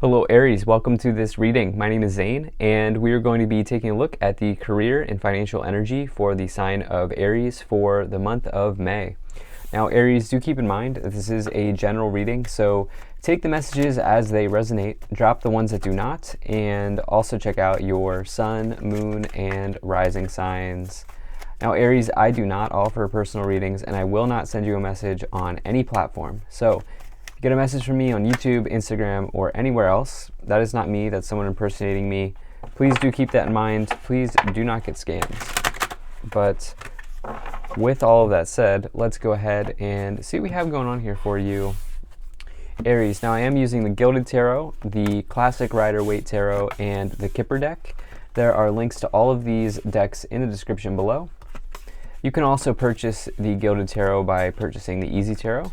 Hello Aries, welcome to this reading. My name is Zane and we are going to be taking a look at the career and financial energy for the sign of Aries for the month of May. Now Aries, do keep in mind that this is a general reading, so take the messages as they resonate, drop the ones that do not, and also check out your sun, moon, and rising signs. Now Aries, I do not offer personal readings and I will not send you a message on any platform. So get a message from me on YouTube, Instagram, or anywhere else. That is not me, that's someone impersonating me. Please do keep that in mind. Please do not get scammed. But with all of that said, let's go ahead and see what we have going on here for you, Aries. Now I am using the Gilded Tarot, the Classic Rider-Waite Tarot, and the Kipper deck. There are links to all of these decks in the description below. You can also purchase the Gilded Tarot by purchasing the Easy Tarot.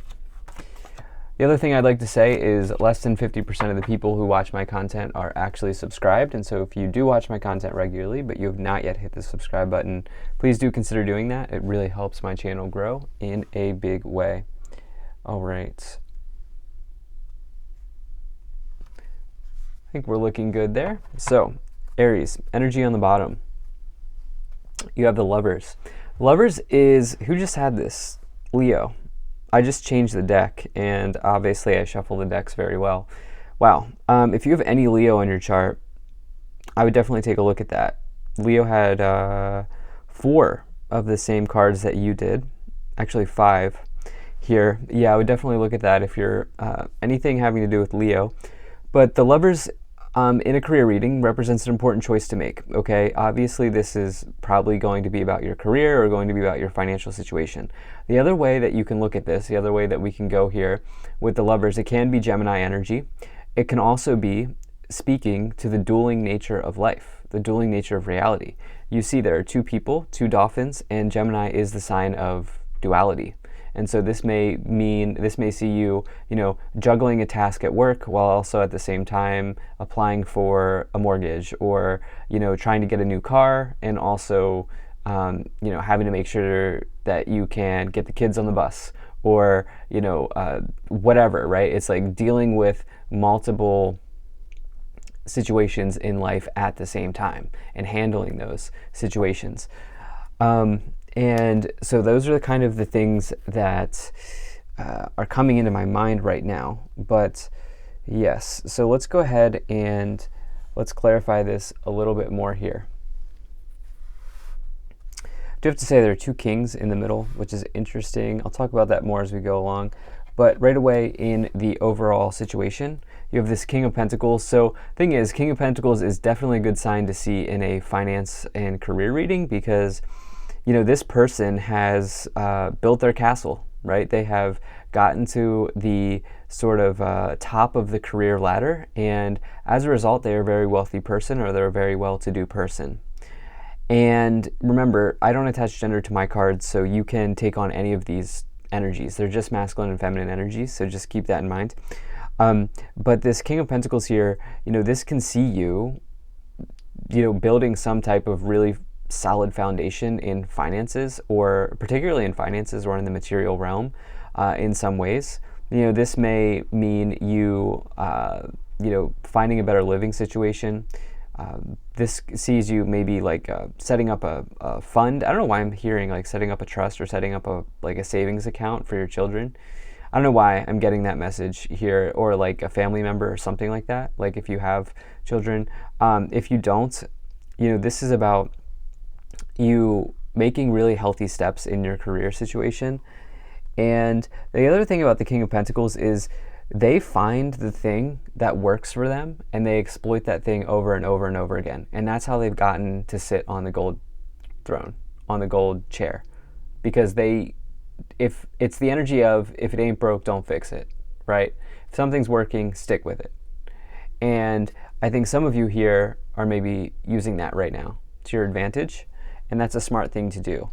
The other thing I'd like to say is less than 50% of the people who watch my content are actually subscribed, and so if you do watch my content regularly but you have not yet hit the subscribe button, please do consider doing that. It really helps my channel grow in a big way. All right. I think we're looking good there. So, Aries, energy on the bottom. You have the Lovers. Lovers is, who just had this? Leo. I just changed the deck, and obviously I shuffle the decks very well. Wow. If you have any Leo in your chart, I would definitely take a look at that. Leo had 4 of the same cards that you did. Actually 5 here. Yeah, I would definitely look at that if you're anything having to do with Leo. But the Lovers in a career reading represents an important choice to make, okay? Obviously, this is probably going to be about your career or going to be about your financial situation. The other way that you can look at this, the other way that we can go here with the Lovers, it can be Gemini energy. It can also be speaking to the dueling nature of life, the dueling nature of reality. You see there are 2 people, 2 dolphins, and Gemini is the sign of duality. And so this may see you, juggling a task at work while also at the same time applying for a mortgage, or, trying to get a new car, and also, having to make sure that you can get the kids on the bus, or, whatever, right? It's like dealing with multiple situations in life at the same time and handling those situations. And so those are the kind of the things that are coming into my mind right now. But yes, so let's go ahead and let's clarify this a little bit more here. I do have to say there are 2 kings in the middle, which is interesting. I'll talk about that more as we go along. But right away in the overall situation, you have this King of Pentacles. So thing is, King of Pentacles is definitely a good sign to see in a finance and career reading, because this person has built their castle, right? They have gotten to the sort of top of the career ladder, and as a result, they are a very wealthy person, or they're a very well-to-do person. And remember, I don't attach gender to my cards, so you can take on any of these energies. They're just masculine and feminine energies, so just keep that in mind. But this King of Pentacles here, this can see you, building some type of really solid foundation in finances, or particularly in finances or in the material realm in some ways. This may mean you, finding a better living situation. This sees you maybe like setting up a fund. I don't know why I'm hearing like setting up a trust or setting up a savings account for your children. I don't know why I'm getting that message here, or like a family member or something like that. Like if you have children, if you don't, this is about you making really healthy steps in your career situation. And the other thing about the King of Pentacles is they find the thing that works for them and they exploit that thing over and over and over again. And that's how they've gotten to sit on the gold throne, on the gold chair. Because if it's the energy of, if it ain't broke, don't fix it, right? If something's working, stick with it. And I think some of you here are maybe using that right now to your advantage. And that's a smart thing to do.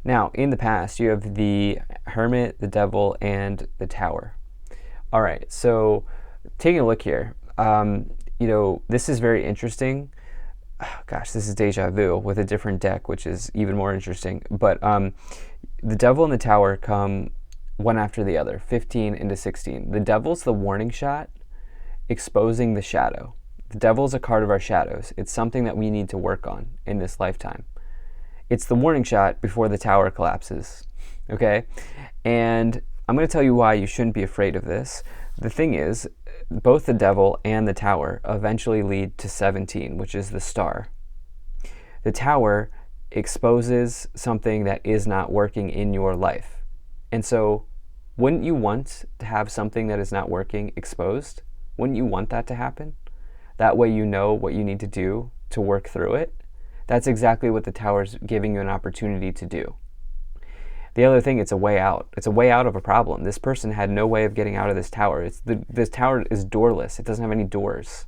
Now, in the past, you have the Hermit, the Devil, and the Tower. All right, so taking a look here, this is very interesting. Oh, gosh, this is deja vu with a different deck, which is even more interesting. But the Devil and the Tower come one after the other, 15 into 16. The Devil's the warning shot, exposing the shadow. The devil is a card of our shadows. It's something that we need to work on in this lifetime. It's the warning shot before the tower collapses, okay? And I'm going to tell you why you shouldn't be afraid of this. The thing is, both the devil and the tower eventually lead to 17, which is the star. The tower exposes something that is not working in your life. And so, wouldn't you want to have something that is not working exposed? Wouldn't you want that to happen? That way you know what you need to do to work through it. That's exactly what the tower's giving you an opportunity to do. The other thing, it's a way out. It's a way out of a problem. This person had no way of getting out of this tower. This tower is doorless. It doesn't have any doors.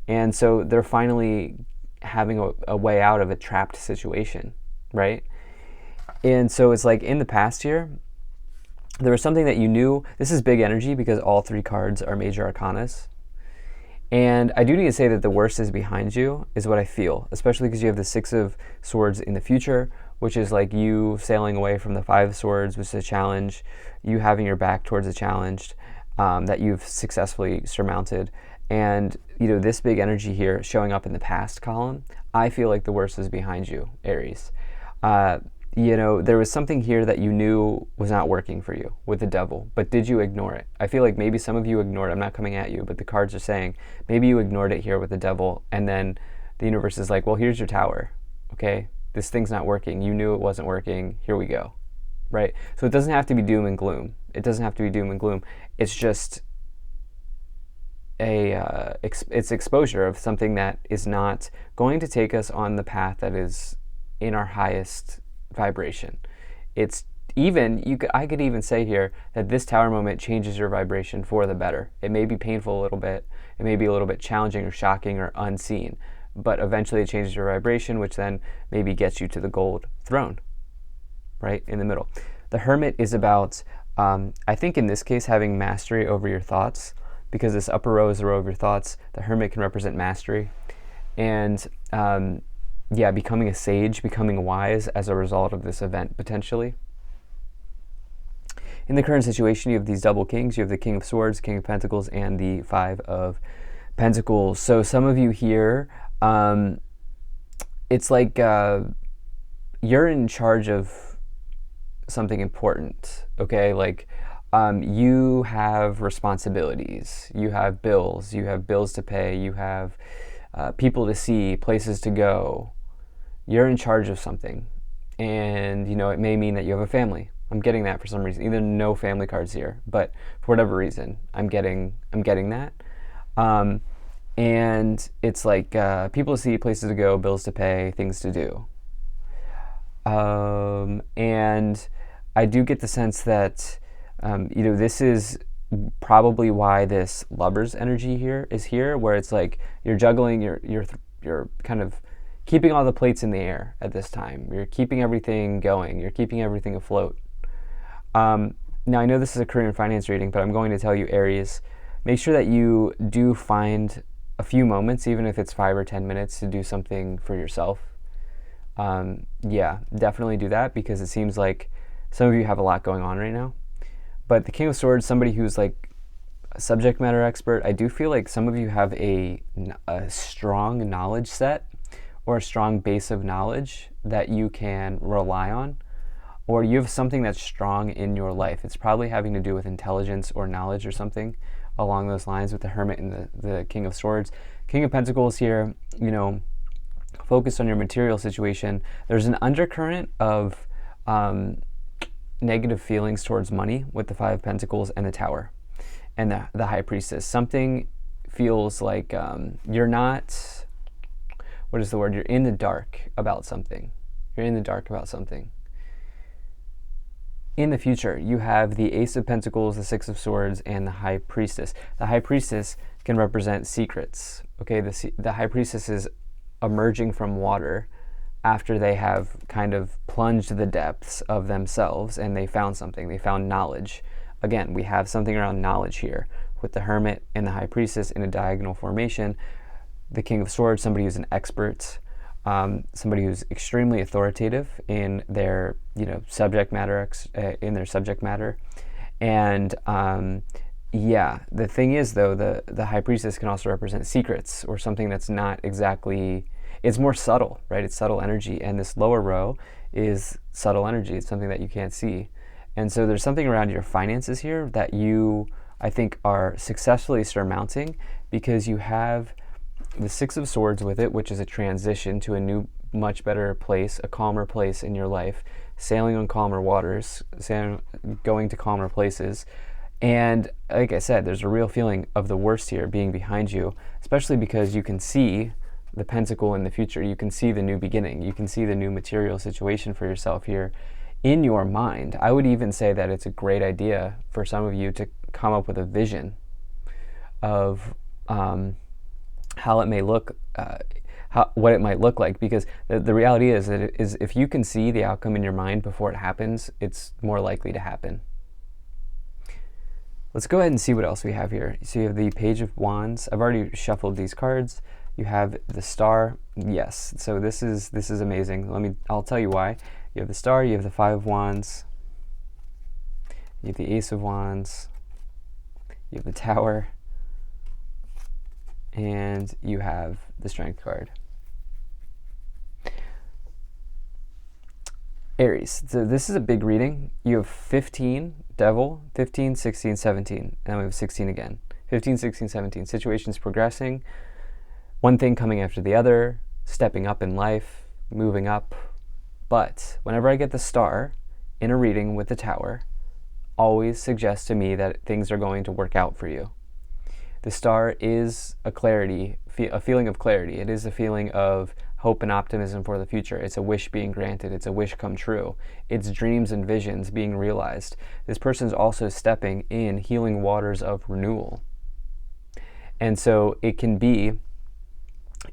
And so they're finally having a way out of a trapped situation, right? And so it's like in the past year, there was something that you knew. This is big energy because all three cards are major arcanas. And I do need to say that the worst is behind you, is what I feel, especially because you have the Six of Swords in the future, which is like you sailing away from the Five of Swords, which is a challenge, you having your back towards a challenge that you've successfully surmounted. And, you know, this big energy here showing up in the past column, I feel like the worst is behind you, Aries. You know, there was something here that you knew was not working for you with the devil, but did you ignore it? I feel like maybe some of you ignored it. I'm not coming at you, but the cards are saying maybe you ignored it here with the devil, and then the universe is like, well, here's your tower, okay? This thing's not working. You knew it wasn't working. Here we go, right? So it doesn't have to be doom and gloom. It doesn't have to be doom and gloom. It's just it's exposure of something that is not going to take us on the path that is in our highest vibration. It's even, I could even say here that this tower moment changes your vibration for the better. It may be painful a little bit. It may be a little bit challenging or shocking or unseen, but eventually it changes your vibration, which then maybe gets you to the gold throne, right in the middle. The Hermit is about, I think in this case, having mastery over your thoughts, because this upper row is the row of your thoughts. The Hermit can represent mastery. And yeah, becoming a sage, becoming wise as a result of this event, potentially. In the current situation, you have these double kings. You have the King of Swords, King of Pentacles, and the Five of Pentacles. So some of you here, it's like you're in charge of something important, okay? Like you have responsibilities, you have bills to pay, you have people to see, places to go. You're in charge of something, and you know it may mean that you have a family. I'm getting that for some reason. Either no family cards here, but for whatever reason, I'm getting that. And it's like people to see, places to go, bills to pay, things to do. And I do get the sense that you know, this is probably why this Lover's energy here is here, where it's like you're juggling, you're kind of keeping all the plates in the air at this time. You're keeping everything going. You're keeping everything afloat. Now, I know this is a career and finance reading, but I'm going to tell you, Aries, make sure that you do find a few moments, even if it's 5 or 10 minutes, to do something for yourself. Yeah, definitely do that, because it seems like some of you have a lot going on right now. But the King of Swords, somebody who's like a subject matter expert, I do feel like some of you have a strong knowledge set or a strong base of knowledge that you can rely on, or you have something that's strong in your life. It's probably having to do with intelligence or knowledge or something along those lines with the Hermit and the King of Swords. King of Pentacles here, you know, focused on your material situation. There's an undercurrent of negative feelings towards money with the Five of Pentacles and the Tower and the High Priestess. Something feels like you're not, what is the word? You're in the dark about something. You're in the dark about something. In the future, you have the Ace of Pentacles, the Six of Swords, and the High Priestess. The High Priestess can represent secrets. Okay, the High Priestess is emerging from water after they have kind of plunged the depths of themselves and they found something. They found knowledge. Again, we have something around knowledge here with the Hermit and the High Priestess in a diagonal formation. The King of Swords, somebody who's an expert, somebody who's extremely authoritative in their, you know, subject matter, and Yeah, the thing is though, the high priestess can also represent secrets or something that's not exactly, it's more subtle, right? It's subtle energy, and this lower row is subtle energy. It's something that you can't see. And so there's something around your finances here that you, I think, are successfully surmounting because you have the Six of Swords with it, which is a transition to a new, much better place, a calmer place in your life, sailing on calmer waters, going to calmer places. And like I said, there's a real feeling of the worst here being behind you, especially because you can see the pentacle in the future. You can see the new beginning. You can see the new material situation for yourself here in your mind. I would even say that it's a great idea for some of you to come up with a vision of how it may look, what it might look like, because the reality is that if you can see the outcome in your mind before it happens, it's more likely to happen. Let's go ahead and see what else we have here. So you have the Page of Wands. I've already shuffled these cards. You have the Star. Yes. So this is amazing. I'll tell you why. You have the Star. You have the Five of Wands. You have the Ace of Wands. You have the Tower. And you have the Strength card. Aries. So this is a big reading. You have 15, Devil, 15, 16, 17. And we have 16 again. 15, 16, 17. Situations progressing. One thing coming after the other. Stepping up in life. Moving up. But whenever I get the Star in a reading with the Tower, always suggests to me that things are going to work out for you. The Star is a feeling of clarity. It is a feeling of hope and optimism for the future. It's a wish being granted. It's a wish come true. It's dreams and visions being realized. This person's also stepping in healing waters of renewal. And so it can be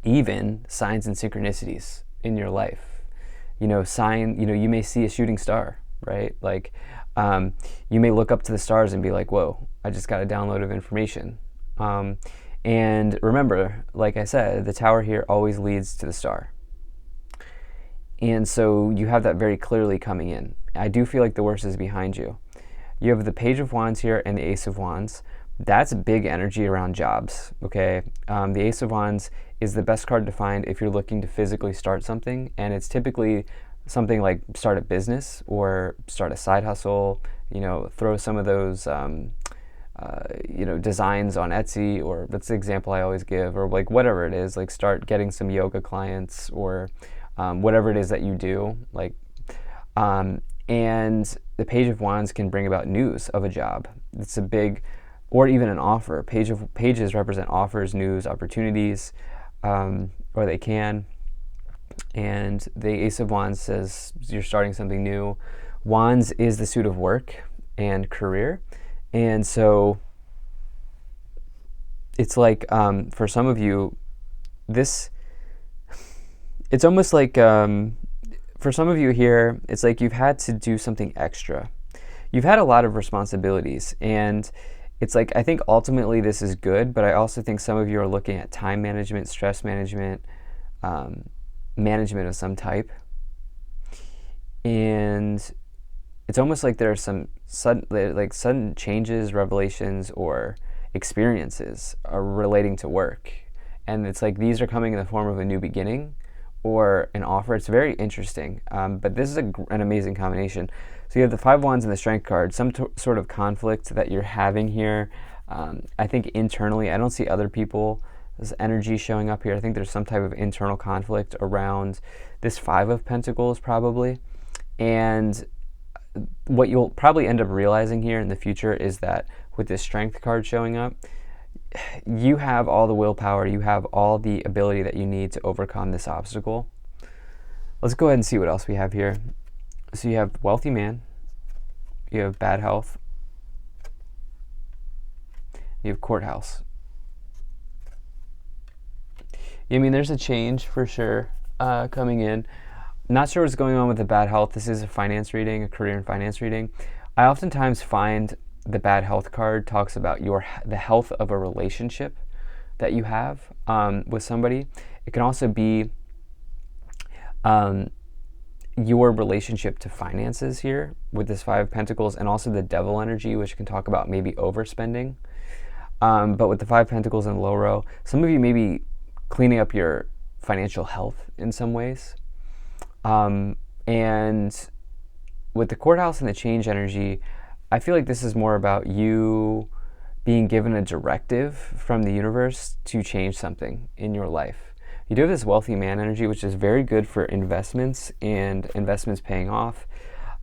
even signs and synchronicities in your life. You may see a shooting star, right? Like, you may look up to the stars and be like, whoa, I just got a download of information. And remember, like I said, the Tower here always leads to the Star. And so you have that very clearly coming in. I do feel like the worst is behind you. You have the Page of Wands here and the Ace of Wands. That's big energy around jobs, okay? The Ace of Wands is the best card to find if you're looking to physically start something, and it's typically something like start a business or start a side hustle, throw some of those designs on Etsy, or that's the example I always give, or like whatever it is, like start getting some yoga clients, or whatever it is that you do, and the Page of Wands can bring about news of a job. It's a big, or even an offer. Pages represent offers, news, opportunities, or they can. And the Ace of Wands says you're starting something new. Wands is the suit of work and career. And so it's like, for some of you, it's almost like, for some of you here, it's like you've had to do something extra. You've had a lot of responsibilities, and it's like, I think ultimately this is good, but I also think some of you are looking at time management, stress management, management of some type. And it's almost like there are some sudden changes, revelations, or experiences are relating to work. And it's like these are coming in the form of a new beginning or an offer. It's very interesting. But this is an amazing combination. So you have the Five of Wands and the Strength card, some sort of conflict that you're having here. I think internally, I don't see other people's energy showing up here. I think there's some type of internal conflict around this Five of Pentacles probably. And what you'll probably end up realizing here in the future is that with this Strength card showing up, you have all the willpower, you have all the ability that you need to overcome this obstacle. Let's go ahead and see what else we have here. So you have wealthy man, you have bad health, you have courthouse. I mean, there's a change for sure coming in. Not sure what's going on with the bad health. This is a finance reading, a career and finance reading. I oftentimes find the bad health card talks about the health of a relationship that you have with somebody. It can also be your relationship to finances here with this Five of Pentacles, and also the Devil energy, which can talk about maybe overspending. But with the Five of Pentacles in the low row, some of you may be cleaning up your financial health in some ways. And with the Courthouse and the Change energy, I feel like this is more about you being given a directive from the universe to change something in your life. You do have this Wealthy Man energy, which is very good for investments and investments paying off,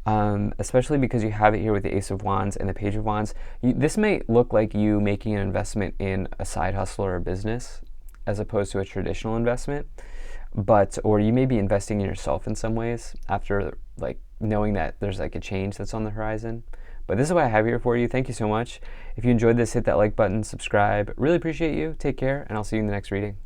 especially because you have it here with the Ace of Wands and the Page of Wands. This may look like you making an investment in a side hustle or a business as opposed to a traditional investment, or you may be investing in yourself in some ways after like knowing that there's like a change that's on the horizon. But this is what I have here for you. Thank you so much. If you enjoyed this, hit that like button, subscribe. Really appreciate you. Take care, and I'll see you in the next reading.